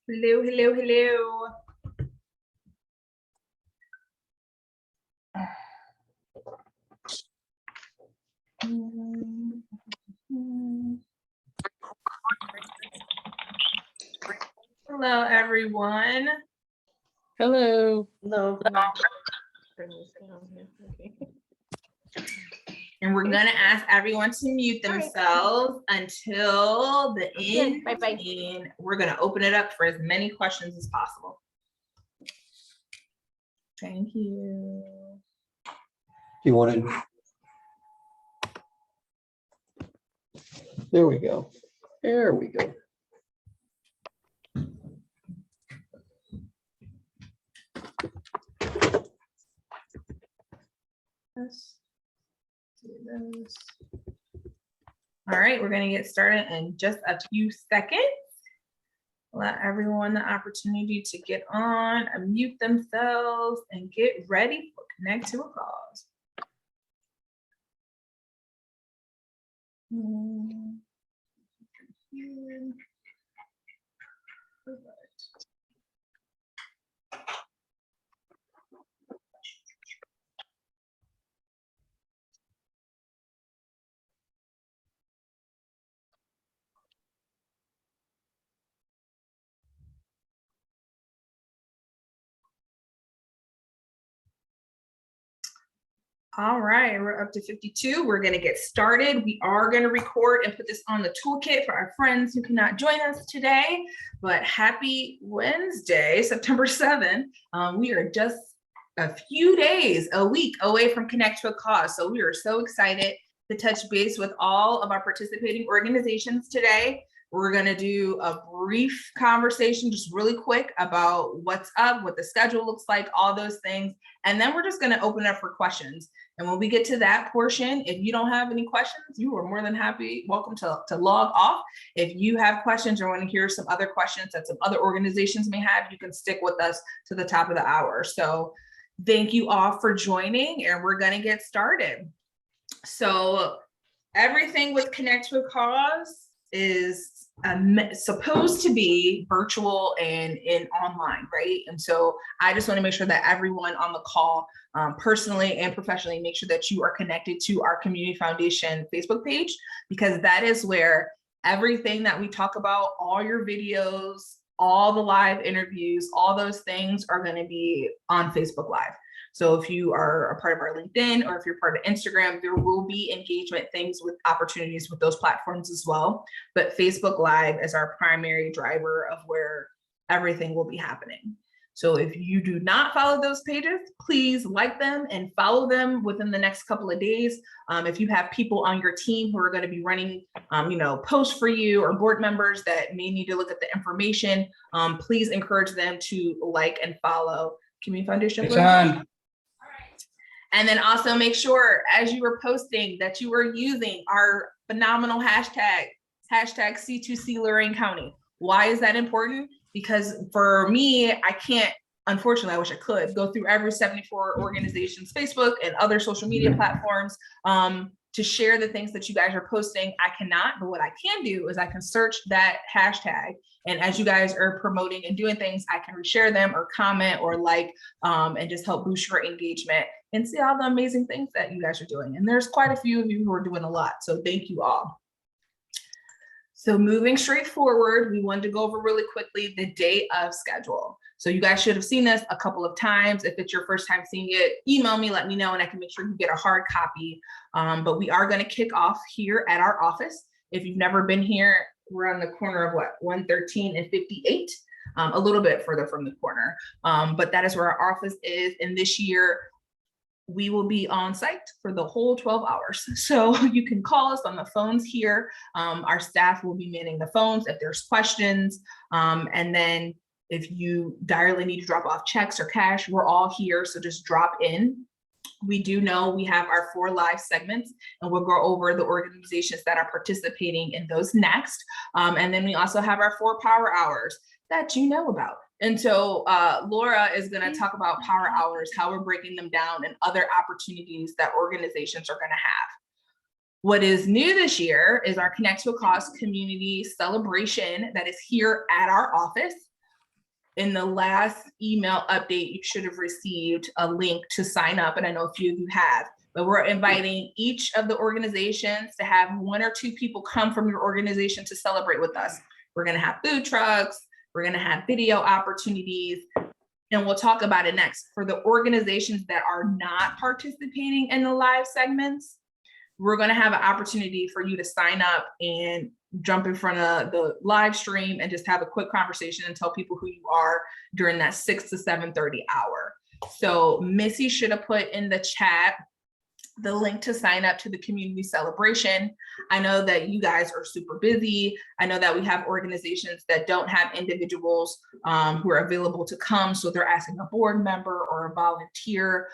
Hello, hello, hello. Hello, everyone. Hello. Hello. And we're gonna ask everyone to mute themselves until the end. Bye-bye. And we're gonna open it up for as many questions as possible. Thank you. You wanted. There we go. There we go. All right, we're going to get started in just a few seconds. Let everyone the opportunity to get on, unmute themselves, and get ready for Connect to a Cause. All right, we're up to 52. We're going to get started. We are going to record and put this on the toolkit for our friends who cannot join us today. But happy Wednesday, September 7th. We are just a few days, a week away from Connect to a Cause. So we are so excited to touch base with all of our participating organizations today. We're going to do a brief conversation, just really quick, about what's up, what the schedule looks like, all those things. And then we're just going to open up for questions. And when we get to that portion, if you don't have any questions, you are more than welcome to log off. If you have questions or want to hear some other questions that some other organizations may have, you can stick with us to the top of the hour. So thank you all for joining, and we're going to get started. So everything with Connect to a Cause is supposed to be virtual and online, right? And so I just want to make sure that everyone on the call, personally and professionally, make sure that you are connected to our Community Foundation Facebook page, because that is where everything that we talk about, all your videos, all the live interviews, all those things are going to be on Facebook Live. So if you are a part of our LinkedIn, or if you're part of Instagram, there will be engagement things with opportunities with those platforms as well. But Facebook Live is our primary driver of where everything will be happening. So if you do not follow those pages, please like them and follow them within the next couple of days. If you have people on your team who are going to be running, posts for you, or board members that may need to look at the information, please encourage them to like and follow Community Foundation. And then also make sure, as you are posting, that you are using our phenomenal hashtag C2C Lorain County. Why is that important? Because for me, I can't, unfortunately, I wish I could, go through every 74 organization's Facebook and other social media platforms to share the things that you guys are posting. I cannot, but what I can do is I can search that hashtag. And as you guys are promoting and doing things, I can reshare them or comment or like, and just help boost your engagement and see all the amazing things that you guys are doing. And there's quite a few of you who are doing a lot. So thank you all. So moving straight forward, we wanted to go over really quickly the day of schedule. So you guys should have seen this a couple of times. If it's your first time seeing it, email me, let me know, and I can make sure you get a hard copy. But we are going to kick off here at our office. If you've never been here, we're on the corner of 113 and 58, a little bit further from the corner. But that is where our office is. And this year, we will be on site for the whole 12 hours. So you can call us on the phones here. Our staff will be manning the phones if there's questions. And then if you direly need to drop off checks or cash, we're all here. So just drop in. We do know we have our 4 live segments, and we'll go over the organizations that are participating in those next. And then we also have our 4 power hours that you know about. And so Laura is going to talk about power hours, how we're breaking them down, and other opportunities that organizations are going to have. What is new this year is our Connect to a Cause community celebration that is here at our office. in the last email update, you should have received a link to sign up, and I know a few of you have, but we're inviting each of the organizations to have 1 or 2 people come from your organization to celebrate with us. We're gonna have food trucks, we're gonna have video opportunities, and we'll talk about it next. For the organizations that are not participating in the live segments, we're going to have an opportunity for you to sign up and jump in front of the live stream and just have a quick conversation and tell people who you are during that 6 to 7:30 hour. So Missy should have put in the chat the link to sign up to the community celebration. I know that you guys are super busy. I know that we have organizations that don't have individuals who are available to come. So they're asking a board member or a volunteer,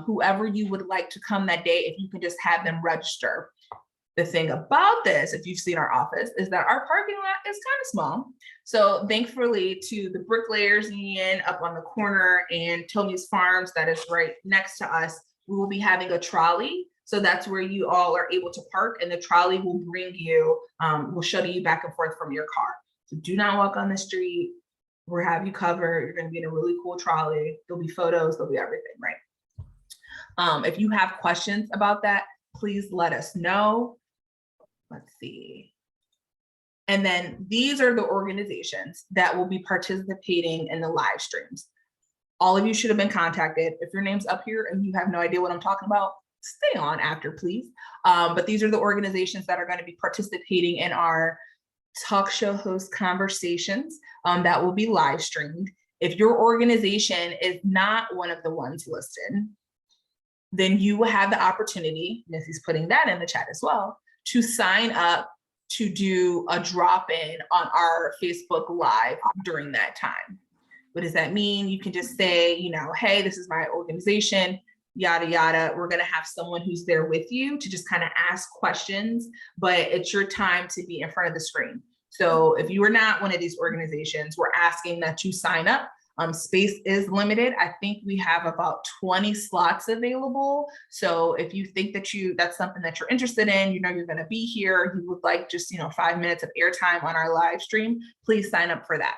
whoever you would like to come that day, if you can just have them register. The thing about this, if you've seen our office, is that our parking lot is kind of small. So thankfully to the Bricklayers Union up on the corner and Tony's Farms that is right next to us, we will be having a trolley. So that's where you all are able to park, and the trolley will bring you, will shuttle you back and forth from your car. So do not walk on the street. We'll have you covered. You're going to be in a really cool trolley. There'll be photos, there'll be everything, right? If you have questions about that, please let us know. Let's see. And then these are the organizations that will be participating in the live streams. All of you should have been contacted. If your name's up here and you have no idea what I'm talking about, stay on after, please. But these are the organizations that are going to be participating in our talk show host conversations that will be live streamed. If your organization is not one of the ones listed, then you will have the opportunity, Missy's putting that in the chat as well, to sign up to do a drop-in on our Facebook Live during that time. What does that mean? You can just say, you know, hey, this is my organization, yada, yada. We're going to have someone who's there with you to just kind of ask questions, but it's your time to be in front of the screen. So if you are not one of these organizations, we're asking that you sign up. Space is limited. I think we have about 20 slots available. So if you think that that's something that you're interested in, you know, you're going to be here, you would like just, 5 minutes of airtime on our live stream, please sign up for that.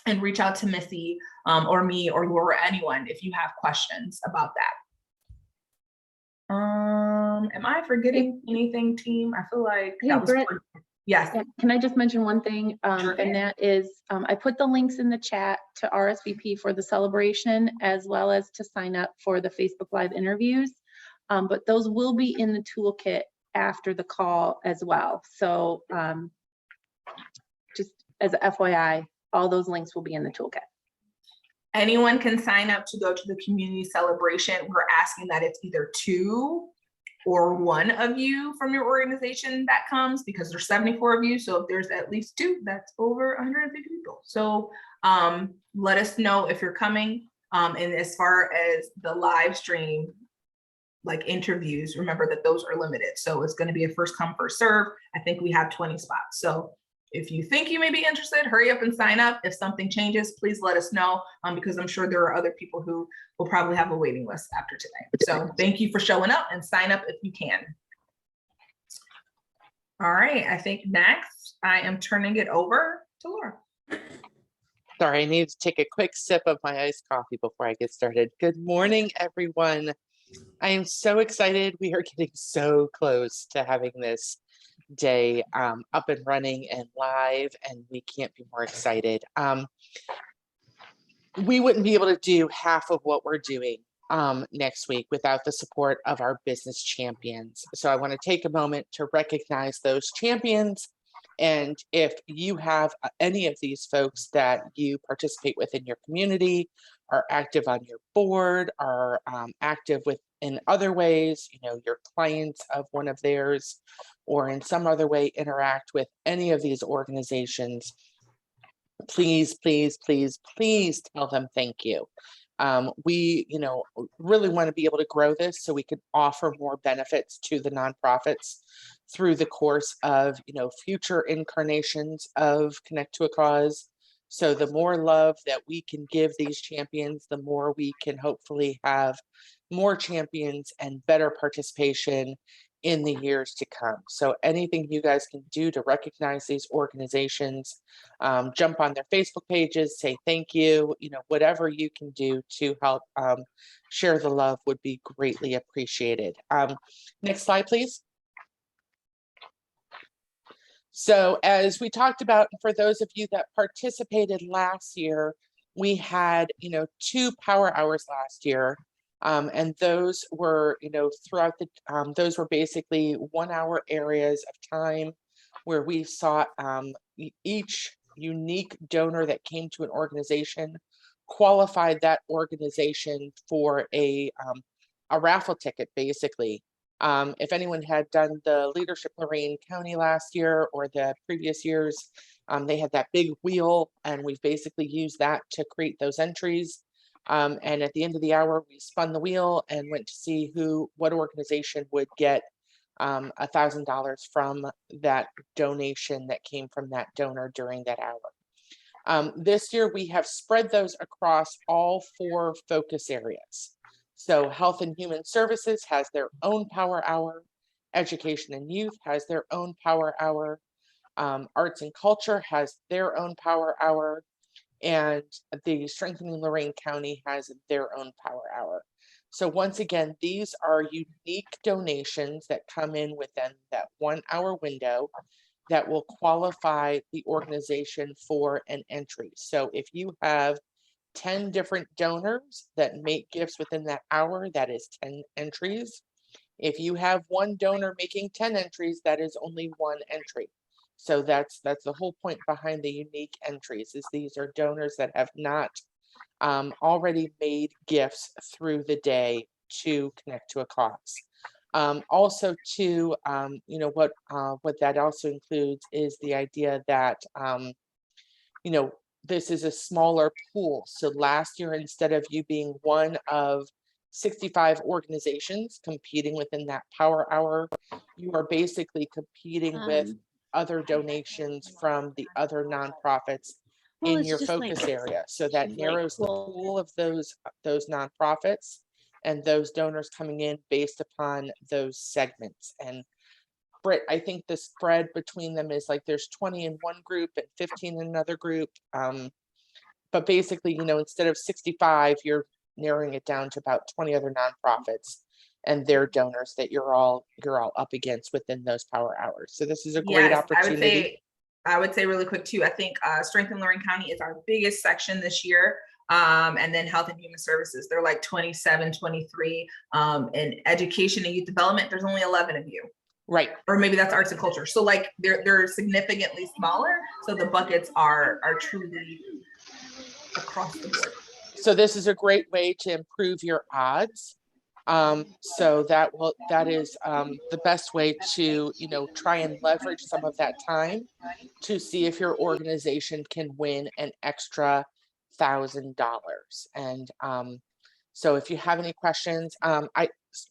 And reach out to Missy or me or Laura, anyone, if you have questions about that. Am I forgetting anything, team? I feel like that was Britt, yes. yeah, can I just mention one thing? Sure. And that is, I put the links in the chat to RSVP for the celebration, as well as to sign up for the Facebook Live interviews. But those will be in the toolkit after the call as well. So just as a FYI, all those links will be in the toolkit. Anyone can sign up to go to the community celebration. We're asking that it's either 2 or 1 of you from your organization that comes, because there's 74 of you. So if there's at least 2, that's over 150 people. So let us know if you're coming. And as far as the live stream, like interviews, remember that those are limited. So it's going to be a first come, first serve. I think we have 20 spots. So if you think you may be interested, hurry up and sign up. If something changes, please let us know, because I'm sure there are other people who will probably have a waiting list after today. So thank you for showing up, and sign up if you can. All right, I think next I am turning it over to Laura. Sorry, I need to take a quick sip of my iced coffee before I get started. Good morning, everyone. I am so excited. We are getting so close to having this day up and running and live, and we can't be more excited. We wouldn't be able to do half of what we're doing next week without the support of our business champions. So I want to take a moment to recognize those champions. And if you have any of these folks that you participate with in your community, are active on your board, are active in other ways, your clients of one of theirs, or in some other way interact with any of these organizations, please, please, please, please tell them thank you. We, really want to be able to grow this so we can offer more benefits to the nonprofits through the course of, future incarnations of Connect to a Cause. So the more love that we can give these champions, the more we can hopefully have more champions and better participation in the years to come. So anything you guys can do to recognize these organizations, jump on their Facebook pages, say thank you, whatever you can do to help share the love would be greatly appreciated. Next slide, please. So as we talked about, for those of you that participated last year, we had, 2 power hours last year. And those were, throughout the, those were basically 1-hour areas of time where we sought each unique donor that came to an organization, qualified that organization for a raffle ticket, basically. If anyone had done the Leadership Lorain County last year or the previous years, they had that big wheel, and we've basically used that to create those entries. And at the end of the hour, we spun the wheel and went to see what organization would get $1,000 from that donation that came from that donor during that hour. This year, we have spread those across all 4 focus areas. So Health and Human Services has their own power hour. Education and Youth has their own power hour. Arts and Culture has their own power hour. And the Strengthening Lorain County has their own power hour. So once again, these are unique donations that come in within that 1-hour window that will qualify the organization for an entry. So if you have 10 different donors that make gifts within that hour, that is 10 entries. If you have 1 donor making 10 entries, that is only 1 entry. So that's the whole point behind the unique entries, is these are donors that have not already made gifts through the day to connect to a cause. Also to, what that also includes is the idea that, this is a smaller pool. So last year, instead of you being one of 65 organizations competing within that power hour, you are basically competing with other donations from the other nonprofits in your focus area. So that narrows the pool of those nonprofits and those donors coming in based upon those segments. And Britt, I think the spread between them is like there's 20 in one group and 15 in another group. But basically, instead of 65, you're narrowing it down to about 20 other nonprofits and their donors that you're all up against within those power hours. So this is a great opportunity. I would say really quick too, I think Strength in Lorain County is our biggest section this year. And then Health and Human Services, they're like 27, 23. In Education and Youth Development, there's only 11 of you. Right. Or maybe that's Arts and Culture. So like they're significantly smaller. So the buckets are truly across the board. So this is a great way to improve your odds. So that is the best way to, try and leverage some of that time to see if your organization can win an extra $1,000. And so if you have any questions,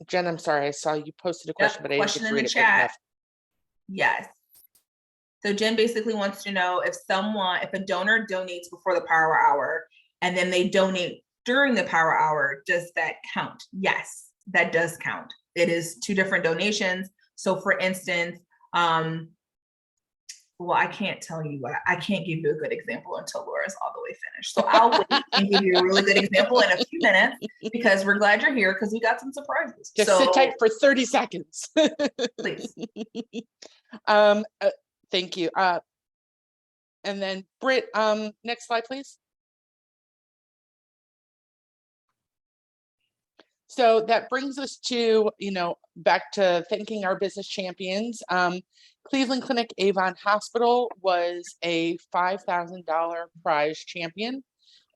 Jen, I'm sorry, I saw you posted a question, but I didn't get to read it quick enough. Yes. So Jen basically wants to know if a donor donates before the power hour and then they donate during the power hour, does that count? Yes, that does count. It is 2 different donations. So for instance, I can't tell you I can't give you a good example until Laura's all the way finished. So I'll wait and give you a really good example in a few minutes because we're glad you're here because we got some surprises. Just sit tight for 30 seconds. Please. Thank you. And then Britt, next slide, please. So that brings us to, back to thanking our business champions. Cleveland Clinic Avon Hospital was a $5,000 prize champion.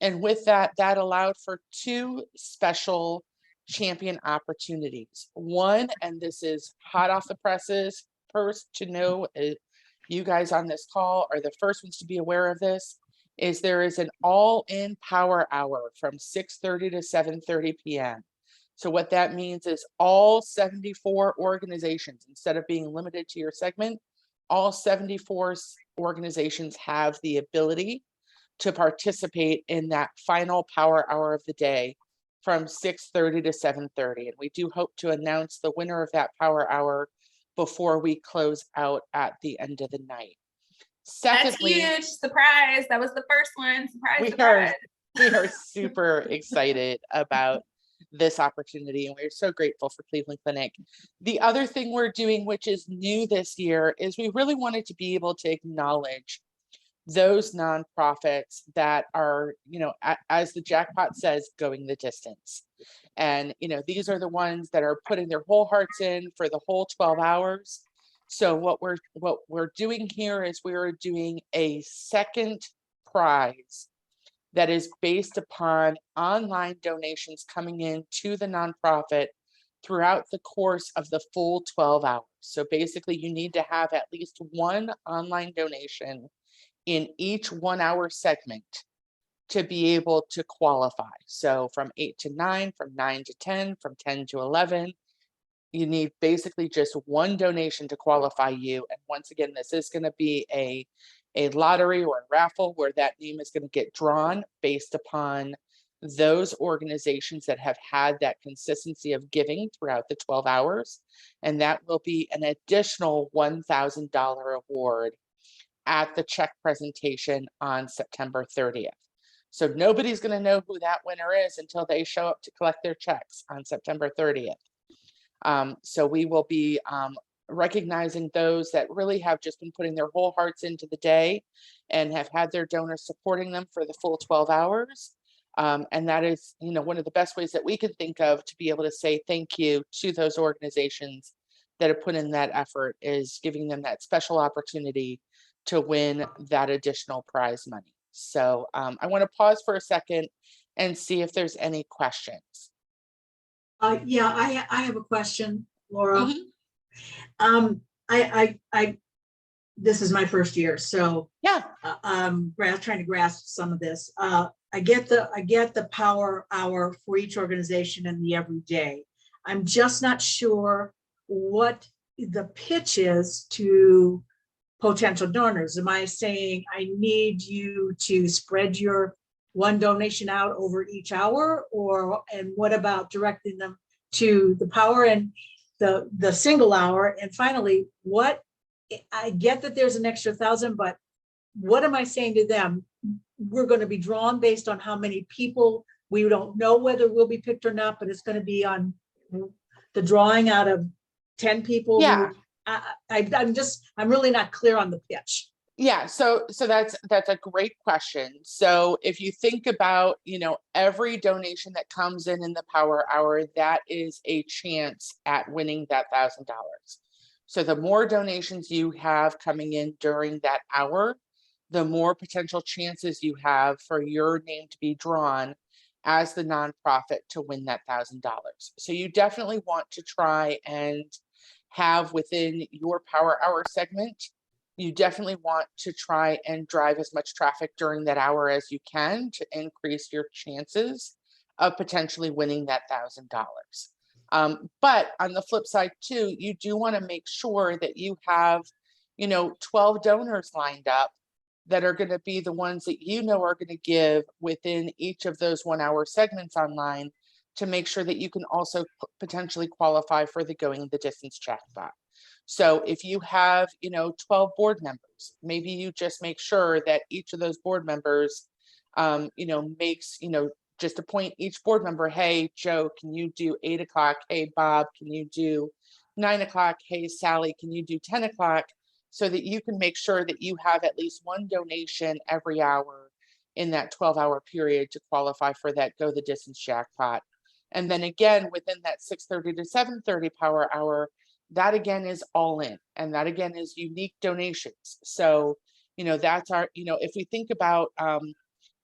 And with that allowed for 2 special champion opportunities. One, and this is hot off the presses, first to know, you guys on this call are the first ones to be aware of this, is there is an all-in power hour from 6:30 to 7:30 p.m. So what that means is all 74 organizations, instead of being limited to your segment, all 74 organizations have the ability to participate in that final power hour of the day from 6:30 to 7:30. And we do hope to announce the winner of that power hour before we close out at the end of the night. That's Secondly, huge. Surprise. That was the first one. Surprise, we surprise. we are super excited about this opportunity, and we're so grateful for Cleveland Clinic. The other thing we're doing, which is new this year, is we really wanted to be able to acknowledge those nonprofits that are, as the jackpot says, going the distance. And, these are the ones that are putting their whole hearts in for the whole 12 hours. So what we're doing here is we're doing a second prize that is based upon online donations coming in to the nonprofit throughout the course of the full 12 hours. So basically you need to have at least one online donation in each 1 hour segment to be able to qualify. So from 8 to 9, from 9 to 10, from 10 to 11, you need basically just one donation to qualify you. And once again, this is going to be a lottery or a raffle where that name is going to get drawn based upon those organizations that have had that consistency of giving throughout the 12 hours. And that will be an additional $1,000 award at the check presentation on September 30th. So nobody's going to know who that winner is until they show up to collect their checks on September 30th. So we will be recognizing those that really have just been putting their whole hearts into the day and have had their donors supporting them for the full 12 hours. And that is, one of the best ways that we can think of to be able to say thank you to those organizations that have put in that effort, is giving them that special opportunity to win that additional prize money. So I want to pause for a second and see if there's any questions. Yeah, I have a question, Laura. Mm-hmm. This is my first year, so yeah, trying to grasp some of this. I get the power hour for each organization and the everyday. I'm just not sure what the pitch is to potential donors. Am I saying I need you to spread your one donation out over each hour, and what about directing them to the power and the single hour? And finally, I get that there's an extra 1,000, but what am I saying to them? We're going to be drawn based on how many people. We don't know whether we'll be picked or not, but it's going to be on the drawing out of 10 people. Yeah. I'm really not clear on the pitch. Yeah, so that's a great question. So if you think about, every donation that comes in the power hour, that is a chance at winning that $1,000. So the more donations you have coming in during that hour, the more potential chances you have for your name to be drawn as the nonprofit to win that $1,000. So you definitely want to try and have within your power hour segment, you definitely want to try and drive as much traffic during that hour as you can to increase your chances of potentially winning that $1,000. But on the flip side too, you do want to make sure that you have, 12 donors lined up that are going to be the ones that are going to give within each of those 1 hour segments online, to make sure that you can also potentially qualify for the going the distance jackpot. So if you have, 12 board members, maybe you just make sure that each of those board members, makes, just appoint each board member. Hey, Joe, can you do 8 o'clock? Hey, Bob, can you do 9 o'clock? Hey, Sally, can you do 10 o'clock? So that you can make sure that you have at least one donation every hour in that 12-hour period to qualify for that go the distance jackpot. And then again, within that 6:30 to 7:30 power hour, that again is all in, and that again is unique donations. So, that's our, if we think about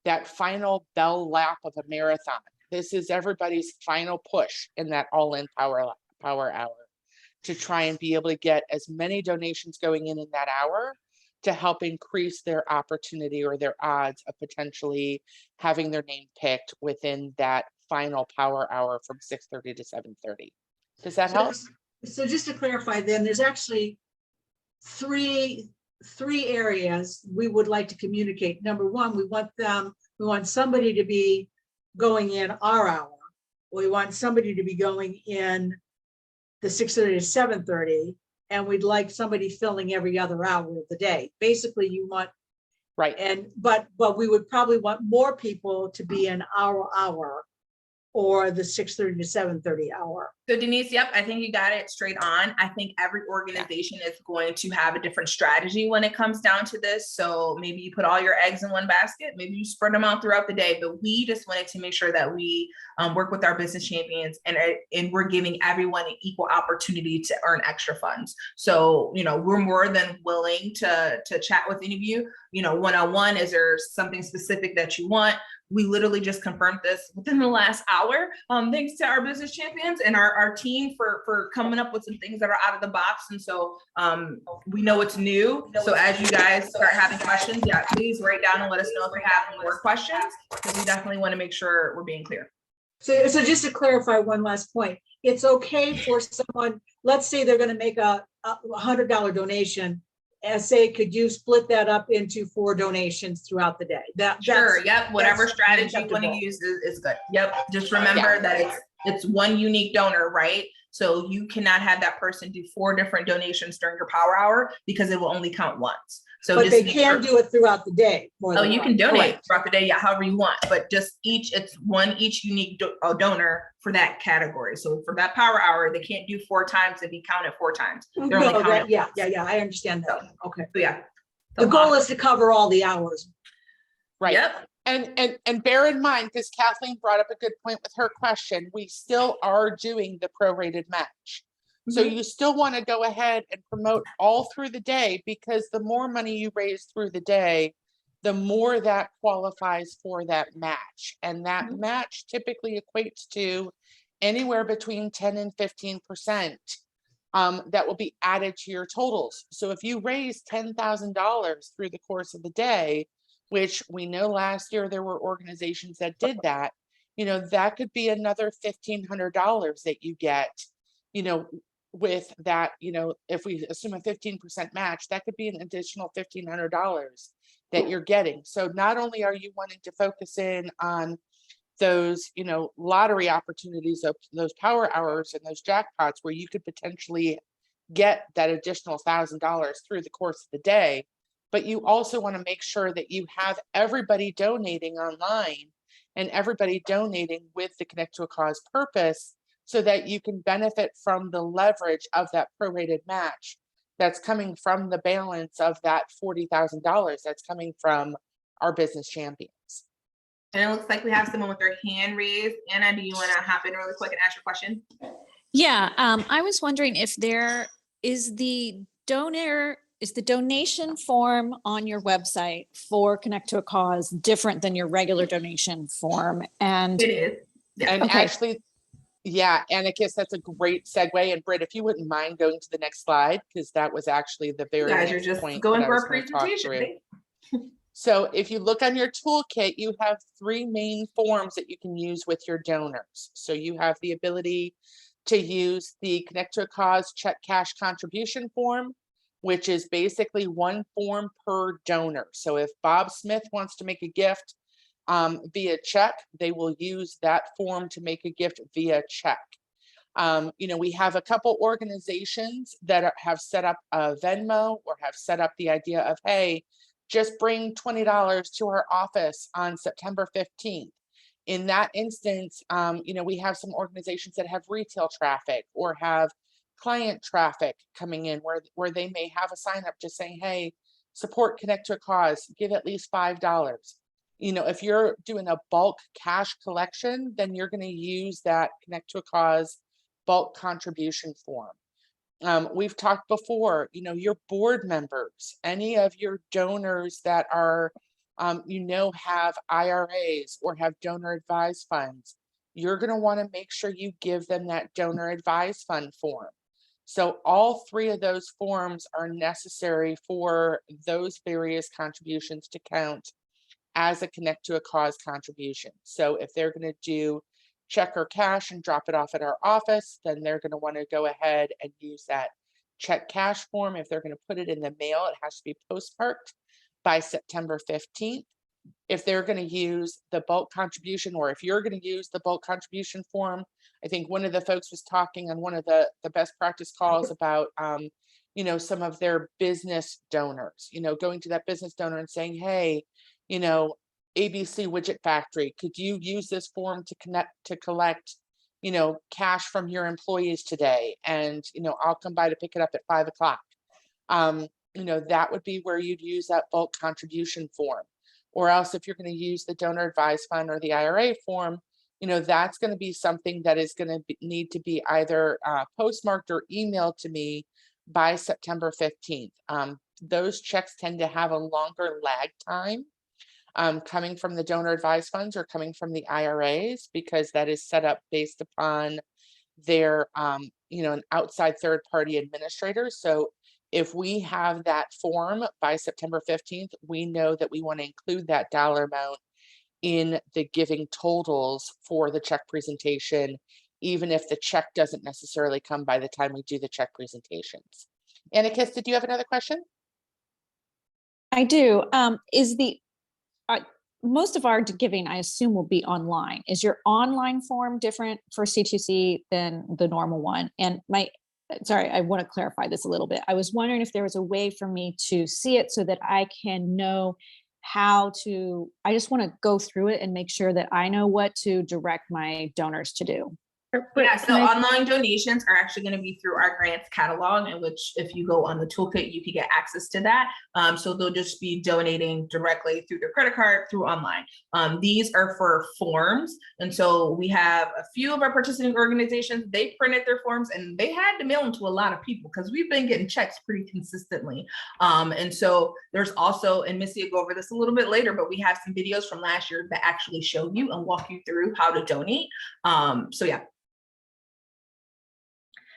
that final bell lap of a marathon, this is everybody's final push in that all in power hour to try and be able to get as many donations going in that hour to help increase their opportunity or their odds of potentially having their name picked within that final power hour from 6:30 to 7:30. Does that help? So just to clarify, then there's actually three areas we would like to communicate. Number one, we want somebody to be going in our hour. We want somebody to be going in the 6:30 to 7:30, and we'd like somebody filling every other hour of the day. Basically, you want, Right. but we would probably want more people to be an hour or the 6:30 to 7:30 hour. So Denise, yep, I think you got it straight on. I think every organization is going to have a different strategy when it comes down to this. So maybe you put all your eggs in one basket, maybe you spread them out throughout the day, but we just wanted to make sure that we work with our business champions and we're giving everyone an equal opportunity to earn extra funds. So, we're more than willing to chat with any of you, one-on-one. Is there something specific that you want? We literally just confirmed this within the last hour. Thanks to our business champions and our team for coming up with some things that are out of the box. And so we know it's new. So as you guys start having questions, yeah, please write down and let us know if you have any more questions, because we definitely want to make sure we're being clear. So just to clarify one last point, it's okay for someone, let's say they're going to make a $100 donation, and say, could you split that up into 4 donations throughout the day? Sure. Yep. Whatever strategy you want to use is good. Yep. Just remember that it's one unique donor, right? So you cannot have that person do 4 different donations during your power hour, because it will only count once. So but they can do it throughout the day. Oh, you can donate throughout the day, yeah, however you want, but just it's one each unique donor for that category. So for that power hour, they can't do 4 times and be counted 4 times. They're only counted yeah, I understand that. So, okay. So yeah. The goal is to cover all the hours. Right. Yep. And bear in mind, because Kathleen brought up a good point with her question, we still are doing the prorated match. So you still want to go ahead and promote all through the day, because the more money you raise through the day, the more that qualifies for that match. And that match typically equates to anywhere between 10 and 15% that will be added to your totals. So if you raise $10,000 through the course of the day, which we know last year there were organizations that did that, that could be another $1,500 that you get, with that, if we assume a 15% match, that could be an additional $1,500 that you're getting. So not only are you wanting to focus in on those, lottery opportunities of those power hours and those jackpots where you could potentially get that additional $1,000 through the course of the day, but you also want to make sure that you have everybody donating online and everybody donating with the Connect to a Cause purpose, so that you can benefit from the leverage of that prorated match that's coming from the balance of that $40,000 that's coming from our business champions. And it looks like we have someone with their hand raised. Anna, do you want to hop in really quick and ask your question? Yeah, I was wondering if there is the donation form on your website for Connect to a Cause different than your regular donation form? And it is. Yeah. And okay. Actually, yeah, and I guess that's a great segue. And Britt, if you wouldn't mind going to the next slide, because that was actually the very You guys are next just point going that I for was a going to talk presentation. through. So if you look on your toolkit, you have 3 main forms that you can use with your donors. So you have the ability to use the Connect to a Cause check cash contribution form, which is basically 1 form per donor. So if Bob Smith wants to make a gift via check, they will use that form to make a gift via check. We have a couple organizations that have set up a Venmo, or have set up the idea of, hey, just bring $20 to our office on September 15th. In that instance, we have some organizations that have retail traffic or have client traffic coming in where they may have a sign up just saying, hey, support Connect to a Cause, give at least $5. If you're doing a bulk cash collection, then you're going to use that Connect to a Cause bulk contribution form. We've talked before, your board members, any of your donors that are, have IRAs or have donor advised funds, you're going to want to make sure you give them that donor advised fund form. So all 3 of those forms are necessary for those various contributions to count as a Connect to a Cause contribution. So if they're going to do check or cash and drop it off at our office, then they're going to want to go ahead and use that check cash form. If they're going to put it in the mail, it has to be postmarked by September 15th. if they're going to use the bulk contribution, or if you're going to use the bulk contribution form. I think one of the folks was talking on one of the best practice calls about, you know, some of their business donors, you know, going to that business donor and saying, hey, you know, ABC Widget Factory, could you use this form to collect, you know, cash from your employees today? And, you know, I'll come by to pick it up at 5 o'clock. You know, that would be where you'd use that bulk contribution form. Or else if you're going to use the donor advised fund or the IRA form, you know, that's going to be something that is going to need to be either postmarked or emailed to me by September 15th. Those checks tend to have a longer lag time coming from the donor advised funds or coming from the IRAs, because that is set up based upon their, you know, an outside third party administrator. So if we have that form by September 15th, we know that we want to include that dollar amount in the giving totals for the check presentation, even if the check doesn't necessarily come by the time we do the check presentations. Annika, did you have another question? I do. Most of our giving, I assume, will be online. Is your online form different for C2C than the normal one? And sorry, I want to clarify this a little bit. I was wondering if there was a way for me to see it so that I can know how to, I just want to go through it and make sure that I know what to direct my donors to do. Yeah, so online donations are actually going to be through our grants catalog, in which if you go on the toolkit, you can get access to that. So they'll just be donating directly through their credit card, through online. These are for forms. And so we have a few of our participating organizations, they printed their forms and they had to mail them to a lot of people because we've been getting checks pretty consistently. And so there's also, and Missy will go over this a little bit later, but we have some videos from last year that actually show you and walk you through how to donate. So yeah.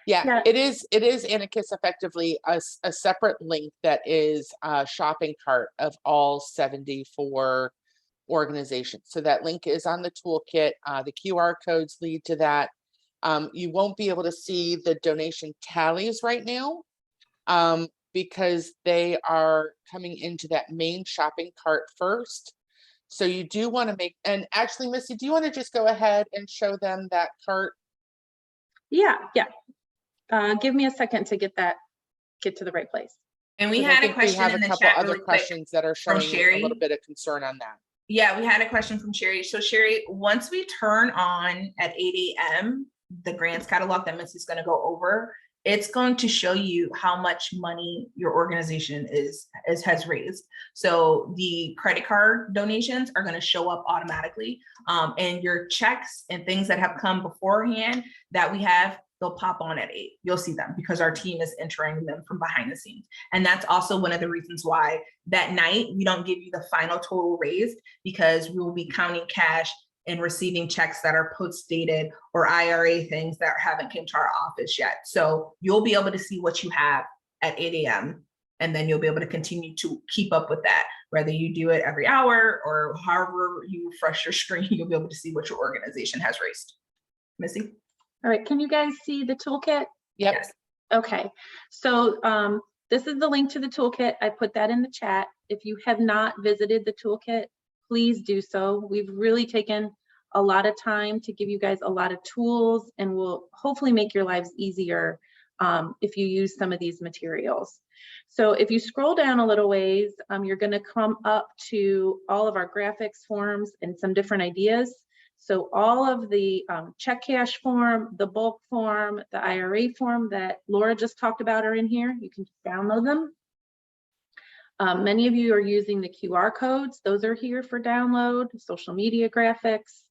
Yeah, it is Anarchis effectively a separate link that is a shopping cart of all 74 organizations. So that link is on the toolkit. The QR codes lead to that. You won't be able to see the donation tallies right now because they are coming into that main shopping cart first. So you do want to make, and actually, Missy, do you want to just go ahead and show them that cart? Yeah. Give me a second to get to the right place. And we had a question in the chat other questions that are showing a little bit of concern on that. Yeah, we had a question from Sherry. So Sherry, once we turn on at 8 a.m., the grants catalog that Missy's going to go over, it's going to show you how much money your organization has raised. So the credit card donations are going to show up automatically, and your checks and things that have come beforehand that we have, they'll pop on at 8. You'll see them because our team is entering them from behind the scenes. And that's also one of the reasons why that night we don't give you the final total raised, because we will be counting cash and receiving checks that are post-dated or IRA things that haven't came to our office yet. So you'll be able to see what you have at 8 a.m. and then you'll be able to continue to keep up with that. Whether you do it every hour or however you refresh your screen, you'll be able to see what your organization has raised. Missy? All right, can you guys see the toolkit? Yep. Yes. Okay, so this is the link to the toolkit. I put that in the chat. If you have not visited the toolkit, please do so. We've really taken a lot of time to give you guys a lot of tools, and will hopefully make your lives easier if you use some of these materials. So if you scroll down a little ways, you're going to come up to all of our graphics forms and some different ideas. So all of the check cash form, the bulk form, the IRA form that Laura just talked about are in here. You can download them. Many of you are using the QR codes. Those are here for download, social media graphics,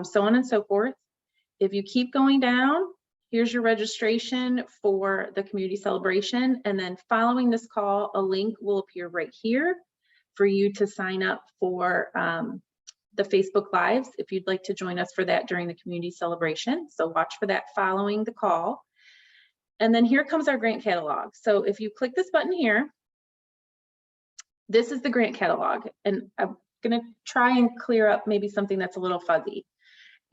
so on and so forth. If you keep going down, here's your registration for the community celebration. And then following this call, a link will appear right here for you to sign up for the Facebook Lives if you'd like to join us for that during the community celebration. So watch for that following the call. And then here comes our grant catalog. So if you click this button here, this is the grant catalog. And I'm gonna try and clear up maybe something that's a little fuzzy.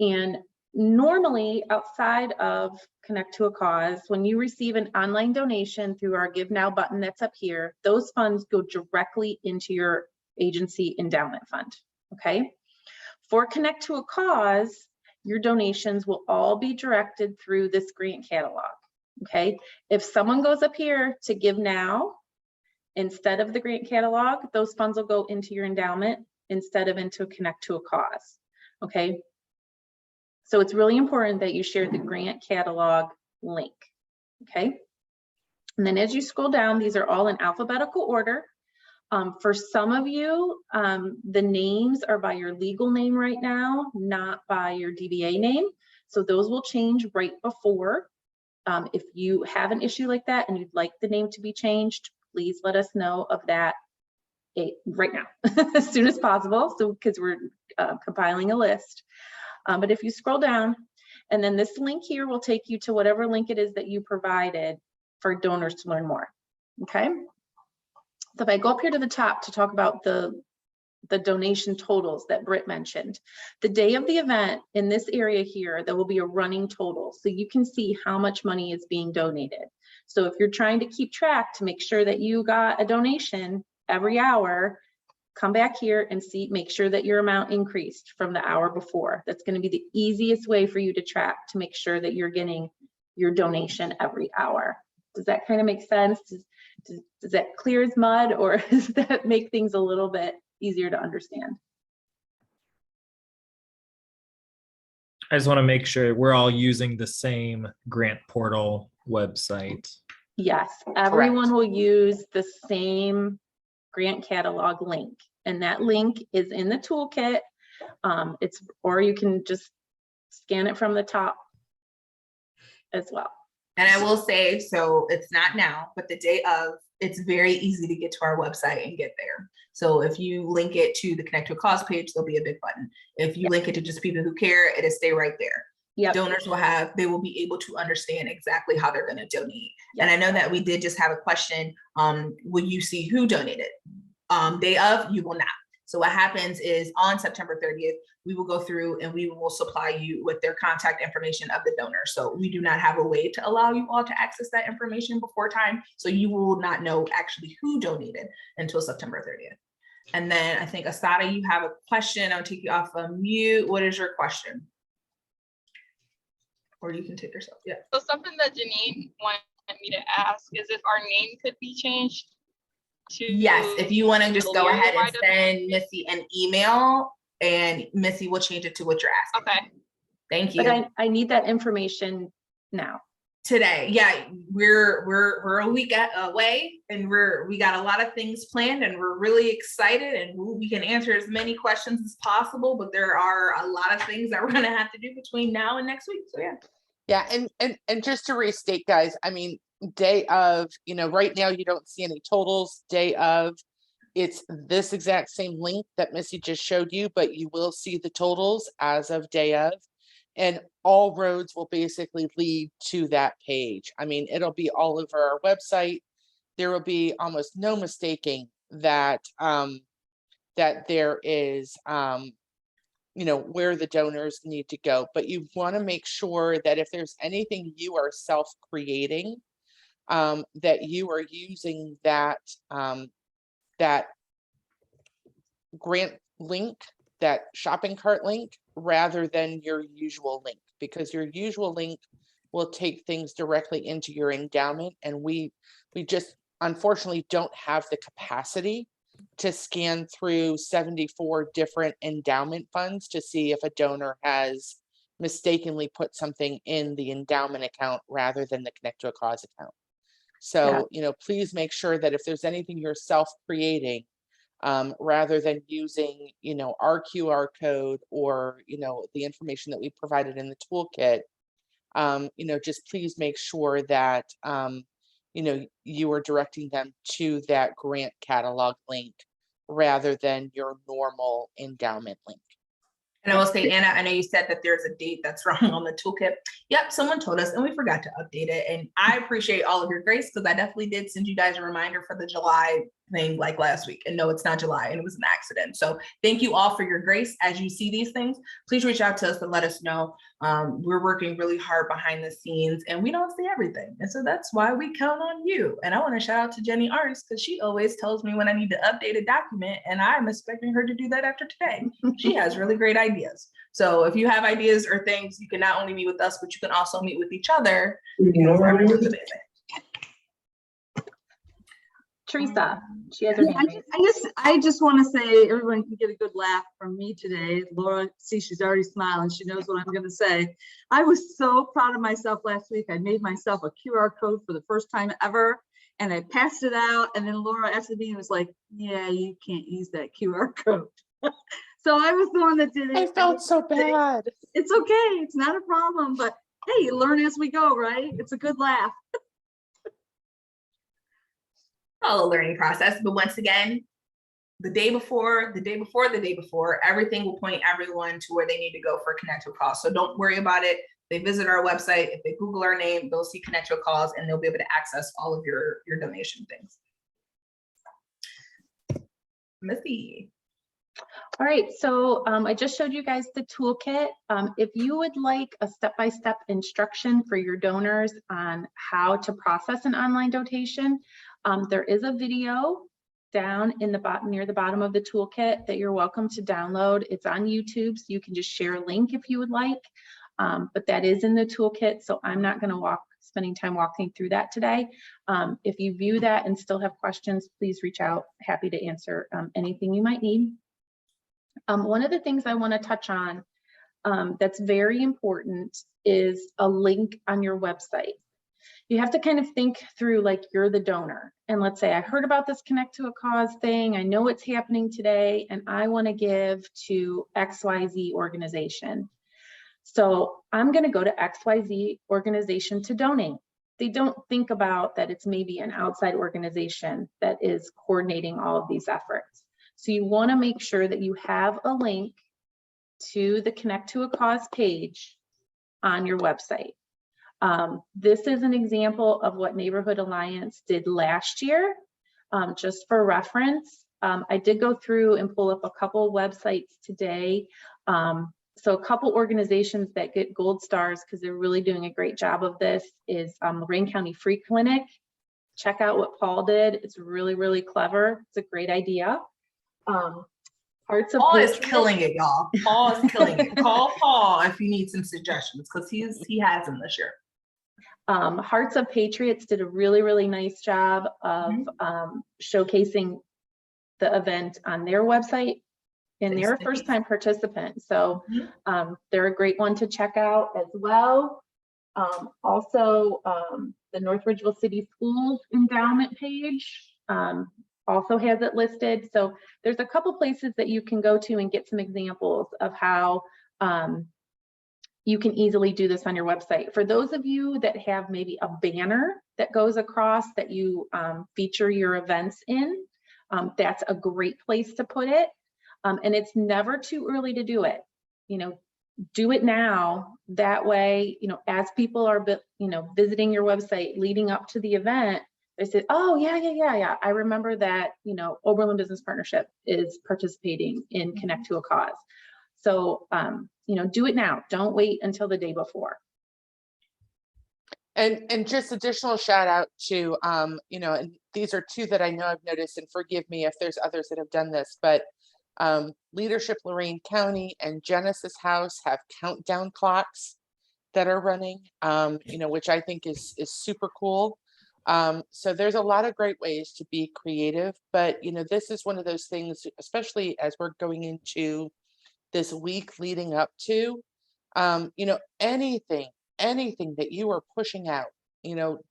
And normally outside of Connect to a Cause, when you receive an online donation through our Give Now button that's up here, those funds go directly into your agency endowment fund, okay? For Connect to a Cause, your donations will all be directed through this grant catalog, okay? If someone goes up here to give now, instead of the grant catalog, those funds will go into your endowment instead of into Connect to a Cause, okay? So it's really important that you share the grant catalog link, okay? And then as you scroll down, these are all in alphabetical order. For some of you, the names are by your legal name right now, not by your DBA name. So those will change right before. If you have an issue like that and you'd like the name to be changed, please let us know of that right now, as soon as possible. So because we're compiling a list. But if you scroll down, and then this link here will take you to whatever link it is that you provided for donors to learn more, okay? So if I go up here to the top to talk about the donation totals that Britt mentioned, the day of the event in this area here, there will be a running total. So you can see how much money is being donated. So if you're trying to keep track to make sure that you got a donation every hour, come back here and see, make sure that your amount increased from the hour before. That's going to be the easiest way for you to track to make sure that you're getting your donation every hour. Does that kind of make sense? Does that clear as mud, or does that make things a little bit easier to understand? I just want to make sure we're all using the same grant portal website. Yes, everyone will use the same grant catalog link, and that link is in the toolkit. Or you can just scan it from the top as well. And I will say, so it's not now, but the day of, it's very easy to get to our website and get there. So if you link it to the Connect to a Cause page, there'll be a big button. If you link it to just people who care, it'll stay right there. Yep. Donors they will be able to understand exactly how they're going to donate. Yep. And I know that we did just have a question, will you see who donated? Day of, you will not. So what happens is on September 30th, we will go through and we will supply you with their contact information of the donor. So we do not have a way to allow you all to access that information before time. So you will not know actually who donated until September 30th. And then I think Asada, you have a question. I'll take you off of mute. What is your question? Or you can take yourself. Yeah. So something that Janine wanted me to ask is if our name could be changed to. Yes, if you want to just go ahead and send Missy an email, and Missy will change it to what you're asking. Okay. Thank you. But I need that information now. Today, yeah, we're a week away, and we got a lot of things planned, and we're really excited, and we can answer as many questions as possible. But there are a lot of things that we're gonna have to do between now and next week. So yeah. Yeah, and just to restate, guys, I mean, day of, right now you don't see any totals. Day of, it's this exact same link that Missy just showed you, but you will see the totals as of day of, and all roads will basically lead to that page. I mean, it'll be all over our website. There will be almost no mistaking that that there is where the donors need to go. But you want to make sure that if there's anything you are self-creating, that you are using that that grant link, that shopping cart link, rather than your usual link, because your usual link will take things directly into your endowment, and we just unfortunately don't have the capacity to scan through 74 different endowment funds to see if a donor has mistakenly put something in the endowment account rather than the Connect to a Cause account. So, please make sure that if there's anything you're self-creating, rather than using, our QR code or, the information that we provided in the toolkit, just please make sure that, you are directing them to that grant catalog link rather than your normal endowment link. And I will say, Anna, I know you said that there's a date that's wrong on the toolkit. Yep, someone told us and we forgot to update it. And I appreciate all of your grace, because I definitely did send you guys a reminder for the July thing like last week. And no, it's not July and it was an accident. So thank you all for your grace as you see these things. Please reach out to us and let us know. We're working really hard behind the scenes and we don't see everything. And so that's why we count on you. And I want to shout out to Jenny Arts because she always tells me when I need to update a document, and I'm expecting her to do that after today. She has really great ideas. So if you have ideas or things, you can not only meet with us, but you can also meet with each other. Because everyone's amazing. Teresa, she has her Yeah, hand raised. I just want to say everyone can get a good laugh from me today. Laura, see, she's already smiling. She knows what I'm going to say. I was so proud of myself last week. I made myself a QR code for the first time ever, and I passed it out. And then Laura after the meeting was like, "Yeah, you can't use that QR code." So I was the one that did it. I felt so bad. It's okay. It's not a problem. But hey, you learn as we go, right? It's a good laugh. All a learning process, but once again, the day before, everything will point everyone to where they need to go for Connect to a Cause. So don't worry about it. They visit our website. If they Google our name, they'll see Connect to a Cause and they'll be able to access all of your donation things. Missy. All right, so I just showed you guys the toolkit. If you would like a step-by-step instruction for your donors on how to process an online donation, there is a video down in the bottom, near the bottom of the toolkit that you're welcome to download. It's on YouTube, so you can just share a link if you would like, but that is in the toolkit, so I'm not gonna spending time walking through that today. If you view that and still have questions, please reach out. Happy to answer anything you might need. One of the things I want to touch on that's very important is a link on your website. You have to kind of think through, like, you're the donor, and let's say I heard about this Connect to a Cause thing. I know it's happening today and I want to give to XYZ organization. So I'm going to go to XYZ organization to donate. They don't think about that it's maybe an outside organization that is coordinating all of these efforts. So you want to make sure that you have a link to the Connect to a Cause page on your website. This is an example of what Neighborhood Alliance did last year, just for reference. I did go through and pull up a couple websites today. So a couple organizations that get gold stars because they're really doing a great job of this is Lorraine County Free Clinic. Check out what Paul did. It's really, really clever. It's a great idea. Hearts of Paul is Patriot. killing it, y'all. Paul is killing it. Call Paul if you need some suggestions because he has them this year. Hearts of Patriots did a really, really nice job of showcasing the event on their website, and they're a first-time participant. So they're a great one to check out as well. Also, the North Ridgeville City Schools endowment page also has it listed. So there's a couple places that you can go to and get some examples of how you can easily do this on your website. For those of you that have maybe a banner that goes across that you feature your events in, that's a great place to put it. And it's never too early to do it. You know, do it now. That way, you know, as people are, visiting your website leading up to the event, they say, oh, yeah. I remember that, Oberlin Business Partnership is participating in Connect to a Cause. So, do it now. Don't wait until the day before. And just additional shout out to, and these are two that I know I've noticed, and forgive me if there's others that have done this, but Leadership Lorraine County and Genesis House have countdown clocks that are running, which I think is super cool. So there's a lot of great ways to be creative, but this is one of those things, especially as we're going into this week leading up to, anything that you are pushing out,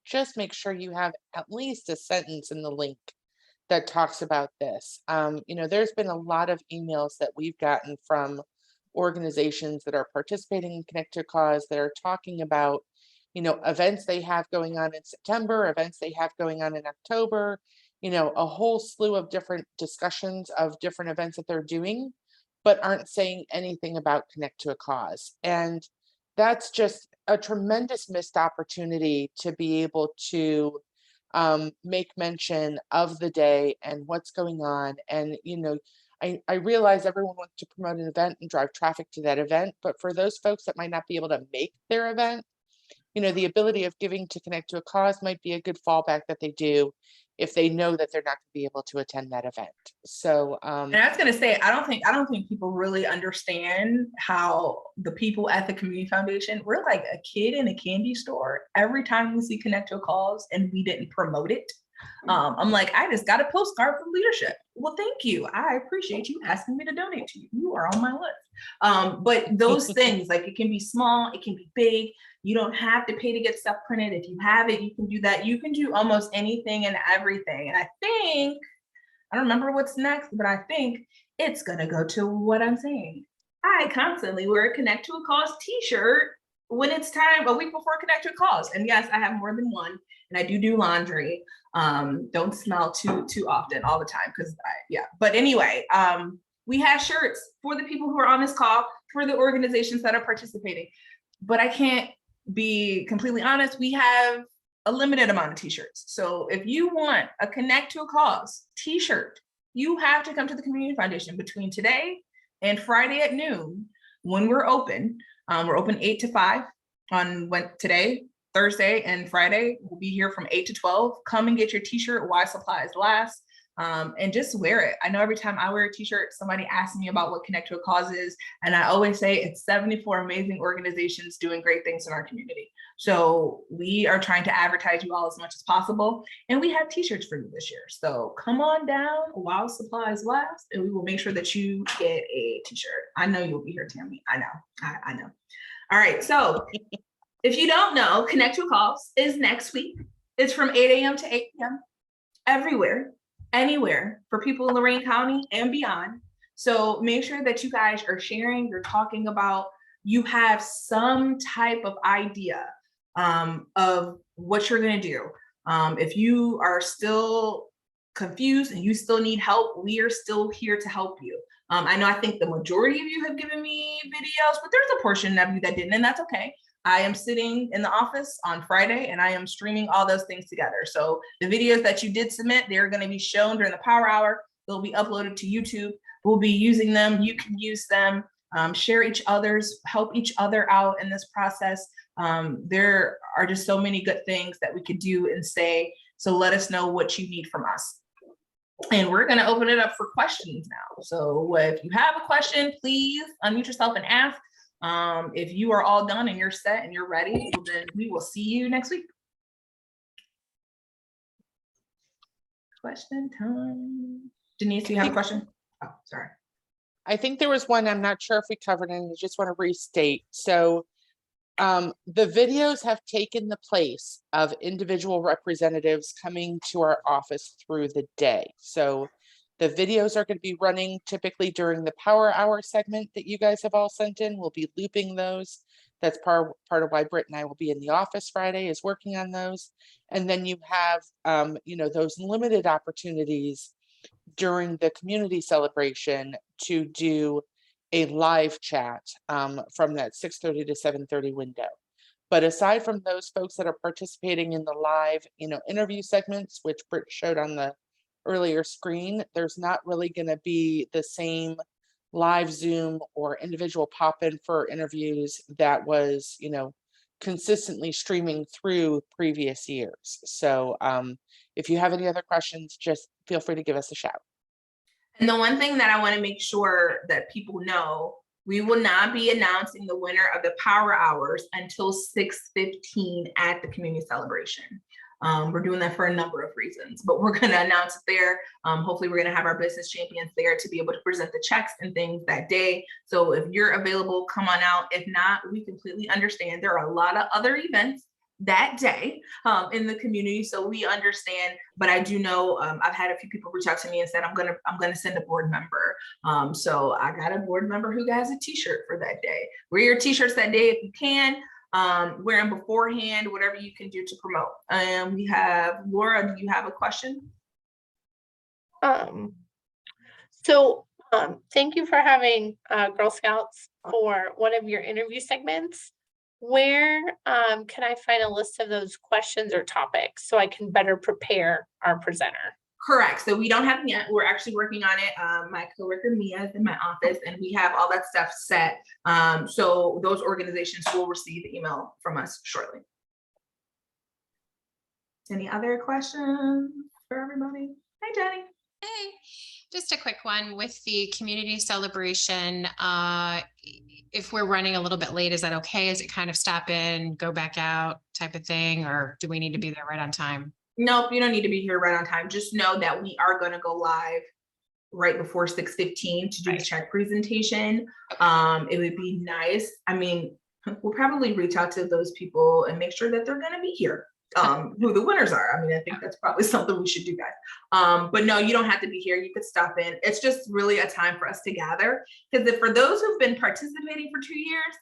just make sure you have at least a sentence in the link that talks about this. There's been a lot of emails that we've gotten from organizations that are participating in Connect to a Cause that are talking about, events they have going on in September, events they have going on in October, a whole slew of different discussions of different events that they're doing, but aren't saying anything about Connect to a Cause. And that's just a tremendous missed opportunity to be able to make mention of the day and what's going on. And, I realize everyone wants to promote an event and drive traffic to that event, but for those folks that might not be able to make their event, the ability of giving to connect to a cause might be a good fallback that they do if they know that they're not going to be able to attend that event. So, And I was gonna say, I don't think people really understand how the people at the Community Foundation, we're like a kid in a candy store every time we see Connect to a Cause and we didn't promote it. I'm like, I just got a postcard from leadership. Well, thank you. I appreciate you asking me to donate to you. You are on my list. But those things, like it can be small, it can be big. You don't have to pay to get stuff printed. If you have it, you can do that. You can do almost anything and everything. And I don't remember what's next, but I think it's gonna go to what I'm saying. I constantly wear a Connect to a Cause t-shirt when it's time, a week before Connect to a Cause. And yes, I have more than one, and I do laundry. Don't smell too often all the time, because but anyway, we have shirts for the people who are on this call, for the organizations that are participating. But I can't be completely honest, we have a limited amount of t-shirts. So if you want a Connect to a Cause t-shirt, you have to come to the Community Foundation between today and Friday at noon when we're open. We're open 8 to 5 on today, Thursday, and Friday. We'll be here from 8 to 12. Come and get your t-shirt while supplies last. And just wear it. I know every time I wear a t-shirt, somebody asks me about what Connect to a Cause is. And I always say it's 74 amazing organizations doing great things in our community. So we are trying to advertise you all as much as possible. And we have t-shirts for you this year. So come on down while supplies last, and we will make sure that you get a t-shirt. I know you'll be here, Tammy. I know. I know. All right. So if you don't know, Connect to a Cause is next week. It's from 8 a.m. to 8 p.m. everywhere. Anywhere for people in Lorain County and beyond. So make sure that you guys are sharing, you're talking about, you have some type of idea of what you're going to do. If you are still confused and you still need help, we are still here to help you. I think the majority of you have given me videos, but there's a portion of you that didn't, and that's okay. I am sitting in the office on Friday and I am streaming all those things together. So the videos that you did submit, they're going to be shown during the power hour. They'll be uploaded to YouTube. We'll be using them. You can use them, share help each other out in this process. There are just so many good things that we could do and say. So let us know what you need from us. And we're going to open it up for questions now. So if you have a question, please unmute yourself and ask. If you are all done and you're set and you're ready, then we will see you next week. Question time. Denise, do you have a question? Oh, sorry. I think there was one, I'm not sure if we covered it, and I just want to restate. So the videos have taken the place of individual representatives coming to our office through the day. So the videos are going to be running typically during the power hour segment that you guys have all sent in. We'll be looping those. That's part of why Britt and I will be in the office Friday, is working on those. And then you have, those limited opportunities during the community celebration to do a live chat from that 6:30 to 7:30 window. But aside from those folks that are participating in the live, interview segments, which Britt showed on the earlier screen, there's not really going to be the same live Zoom or individual pop-in for interviews that was, consistently streaming through previous years. So if you have any other questions, just feel free to give us a shout. And the one thing that I want to make sure that people know, we will not be announcing the winner of the power hours until 6:15 at the community celebration. We're doing that for a number of reasons, but we're going to announce it there. Hopefully we're going to have our business champions there to be able to present the checks and things that day. So if you're available, come on out. If not, we completely understand. There are a lot of other events that day in the community, so we understand. But I do know I've had a few people reach out to me and said I'm gonna send a board member. So I got a board member who has a t-shirt for that day. Wear your t-shirts that day if you can. Wear them beforehand, whatever you can do to promote. We have Laura. Do you have a question? Thank you for having Girl Scouts for one of your interview segments. Where can I find a list of those questions or topics so I can better prepare our presenter? Correct. So we don't have yet. We're actually working on it. My coworker Mia is in my office, and we have all that stuff set. So those organizations will receive the email from us shortly. Any other questions for everybody? Hi, Jenny. Hey, just a quick one with the community celebration. If we're running a little bit late, is that okay? Is it kind of stop in, go back out type of thing, or do we need to be there right on time? Nope, you don't need to be here right on time. Just know that we are going to go live right before 6:15 to do the check presentation. It would be nice. I mean, we'll probably reach out to those people and make sure that they're going to be here. Who the winners are. I mean, I think that's probably something we should do, guys. But no, you don't have to be here. You could stop in. It's just really a time for us to gather. Because for those who've been participating for 2 years,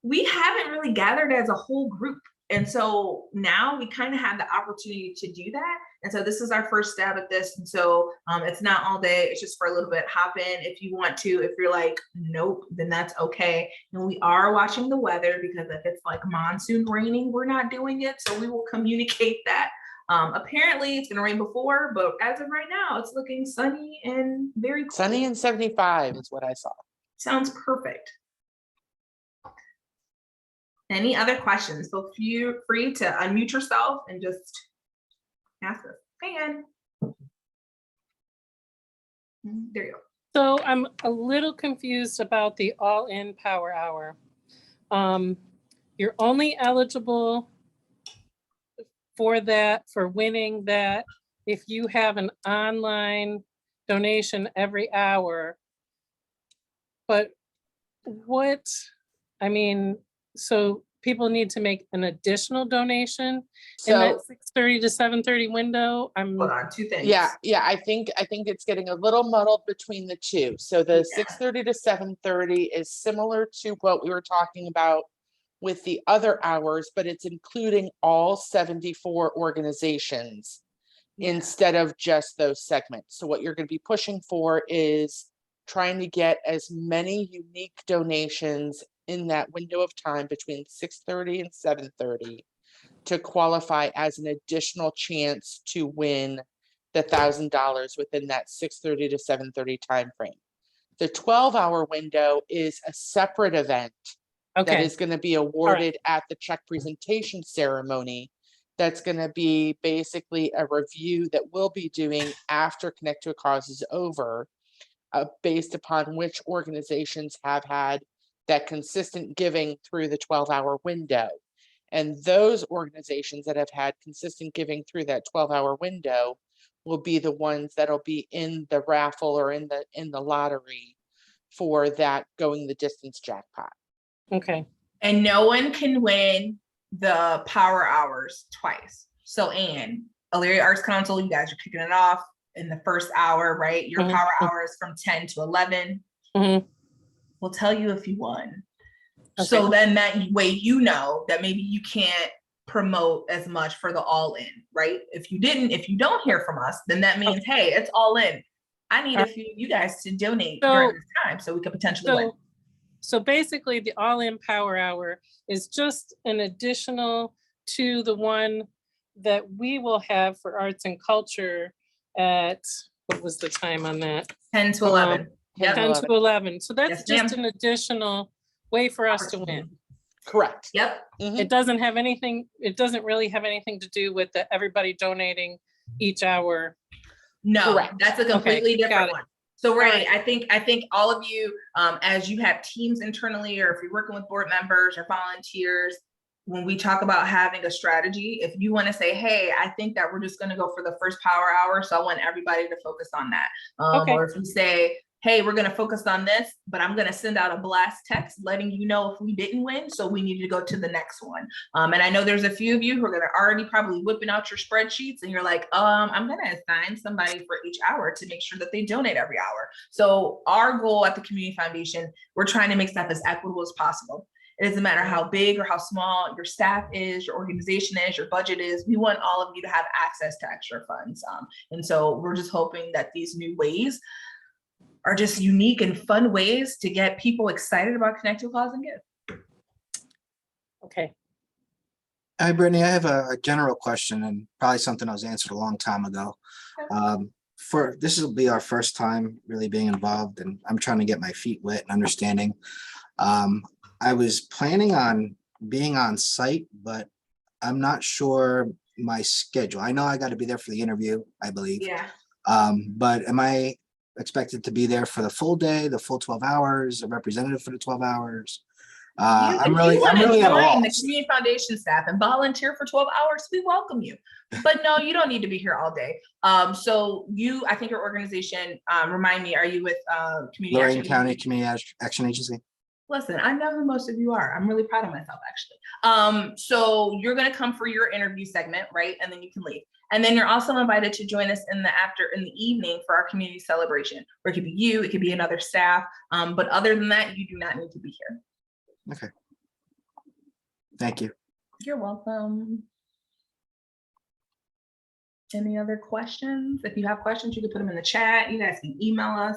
we haven't really gathered as a whole group. And so now we kind of have the opportunity to do that. And so this is our first stab at this. And so it's not all day. It's just for a little bit. Hop in if you want to. If you're like, nope, then that's okay. And we are watching the weather, because if it's like monsoon raining, we're not doing it. So we will communicate that. Apparently it's going to rain before, but as of right now, it's looking sunny and very cool. Sunny and 75 is what I saw. Sounds perfect. Any other questions? Feel free to unmute yourself and just ask us. Hey, Ann. There you go. So I'm a little confused about the all-in power hour. You're only eligible for that, for winning that, if you have an online donation every hour. But what, I mean, so people need to make an additional donation in that 6:30 to 7:30 window. Hold on, two things. Yeah, I think it's getting a little muddled between the two. So the 6:30 to 7:30 is similar to what we were talking about with the other hours, but it's including all 74 organizations instead of just those segments. So what you're going to be pushing for is trying to get as many unique donations in that window of time between 6:30 and 7:30 to qualify as an additional chance to win the $1,000 within that 6:30 to 7:30 timeframe. The 12-hour window is a separate event that is going to be awarded at the check presentation ceremony. That's going to be basically a review that we'll be doing after Connect to a Cause is over, based upon which organizations have had that consistent giving through the 12-hour window. And those organizations that have had consistent giving through that 12-hour window will be the ones that'll be in the raffle or in the lottery for that going the distance jackpot. Okay. And no one can win the power hours twice. So Ann, Elyria Arts Council, you guys are kicking it off in the first hour, right? Your power hour is from 10 to 11. We'll tell you if you won. Okay. So then that way you know that maybe you can't promote as much for the all in, right? If you don't hear from us, then that means, hey, it's all in. I need a few of you guys to donate during this time so we could potentially win. So basically the all in power hour is just an additional to the one that we will have for arts and culture at, what was the time on that? 10 to 11. 10 to 11. So that's just an additional way for us to win. Correct. Yep. It doesn't have anything, it doesn't really have anything to do with everybody donating each hour. No, that's a completely different one. So Ray, I think all of you, as you have teams internally, or if you're working with board members or volunteers, when we talk about having a strategy, if you want to say, hey, I think that we're just going to go for the first power hour, so I want everybody to focus on that. Or if you say, hey, we're going to focus on this, but I'm going to send out a blast text letting you know if we didn't win, so we need to go to the next one. And I know there's a few of you who are going to already probably whipping out your spreadsheets, and you're like, I'm going to assign somebody for each hour to make sure that they donate every hour. So our goal at the Community Foundation, we're trying to make stuff as equitable as possible. It doesn't matter how big or how small your staff is, your organization is, your budget is. We want all of you to have access to extra funds. And so we're just hoping that these new ways are just unique and fun ways to get people excited about Connect to a Cause and Give. Okay. Hi, Brittany. I have a general question and probably something that was answered a long time ago. This will be our first time really being involved, and I'm trying to get my feet wet and understanding. I was planning on being on site, but I'm not sure my schedule. I know I got to be there for the interview, I believe. Yeah. But am I expected to be there for the full day, the full 12 hours, a representative for the 12 hours? I'm really at a join the loss. community foundation staff and volunteer for 12 hours. We welcome you. But no, you don't need to be here all day. I think your organization, remind me, are you with Community Lorraine Action County Agency? Community Action Agency. Listen, I know who most of you are. I'm really proud of myself, actually. So you're going to come for your interview segment, right? And then you can leave. And then you're also invited to join us in the evening for our community celebration, where it could be you, it could be another staff. But other than that, you do not need to be here. Okay. Thank you. You're welcome. Any other questions? If you have questions, you can put them in the chat. You guys can email us.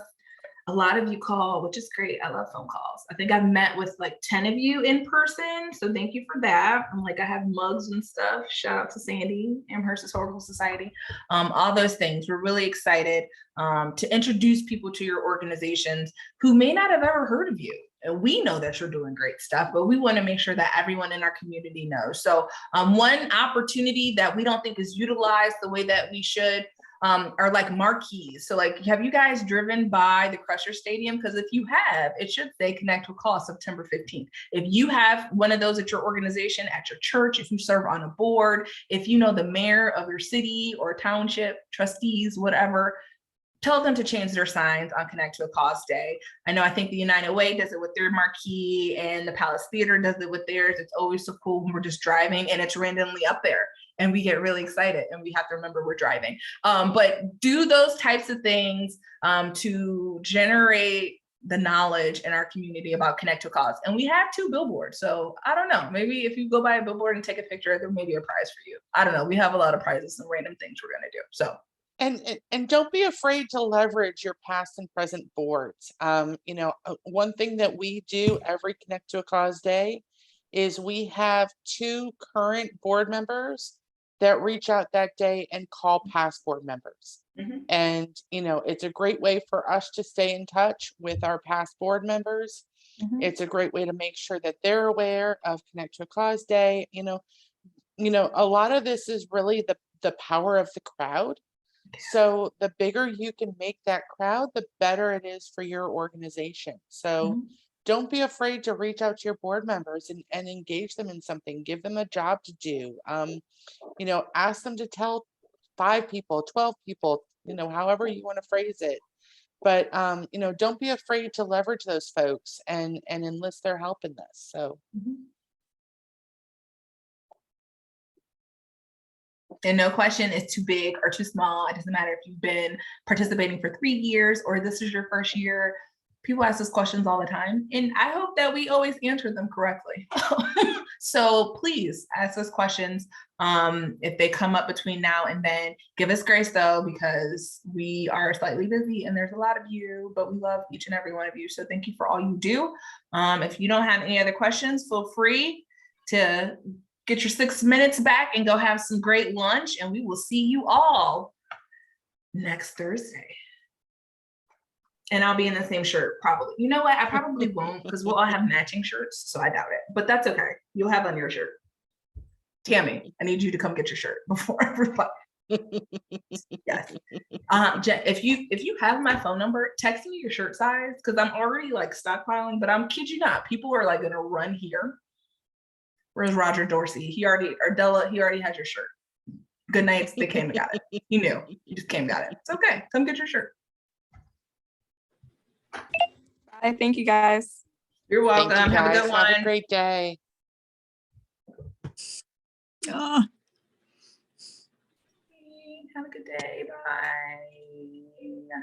A lot of you call, which is great. I love phone calls. I think I've met with like 10 of you in person. So thank you for that. I have mugs and stuff. Shout out to Sandy, Amherst Historical Society. All those things. We're really excited to introduce people to your organizations who may not have ever heard of you. And we know that you're doing great stuff, but we want to make sure that everyone in our community knows. So one opportunity that we don't think is utilized the way that we should are like marquees. So have you guys driven by the Crusher Stadium? Because if you have, it should say Connect with Cause September 15th. If you have one of those at your organization, at your church, if you serve on a board, if you know the mayor of your city or township, trustees, whatever, tell them to change their signs on Connect to a Cause Day. I think the United Way does it with their marquee, and the Palace Theater does it with theirs. It's always so cool when we're just driving and it's randomly up there and we get really excited and we have to remember we're driving. But do those types of things to generate the knowledge in our community about Connect to a Cause. And we have 2 billboards. So I don't know, maybe if you go by a billboard and take a picture, there may be a prize for you. I don't know. We have a lot of prizes and random things we're gonna do. So. And don't be afraid to leverage your past and present boards. One thing that we do every Connect to a Cause Day is we have 2 current board members that reach out that day and call past board members. Mm-hmm. And, it's a great way for us to stay in touch with our past board members. Mm-hmm. It's a great way to make sure that they're aware of Connect to a Cause Day. A lot of this is really the power of the crowd. So the bigger you can make that crowd, the better it is for your organization. So don't be afraid to reach out to your board members and engage them in something. Give them a job to do. Ask them to tell 5 people, 12 people, however you want to phrase it. But don't be afraid to leverage those folks and enlist their help in this. So. And no question is too big or too small. It doesn't matter if you've been participating for 3 years or this is your first year. People ask us questions all the time, and I hope that we always answer them correctly. So please ask us questions. If they come up between now and then, give us grace though, because we are slightly busy and there's a lot of you, but we love each and every one of you. So thank you for all you do. If you don't have any other questions, feel free to get your 6 minutes back and go have some great lunch, and we will see you all next Thursday. And I'll be in the same shirt, probably. You know what? I probably won't, because we'll all have matching shirts, so I doubt it. But that's okay. You'll have on your shirt. Tammy, I need you to come get your shirt before everybody. Yes. If you have my phone number, text me your shirt size, because I'm already stockpiling, but I'm kid you not, people are gonna run here. Where's Roger Dorsey? Della, he already has your shirt. Good nights, they came and got it. He knew. He just came and got it. It's okay. Come get your shirt. Bye. Thank you guys. You're welcome. Thank you, Have a guys. good one. Have a great day. Have a good day. Bye.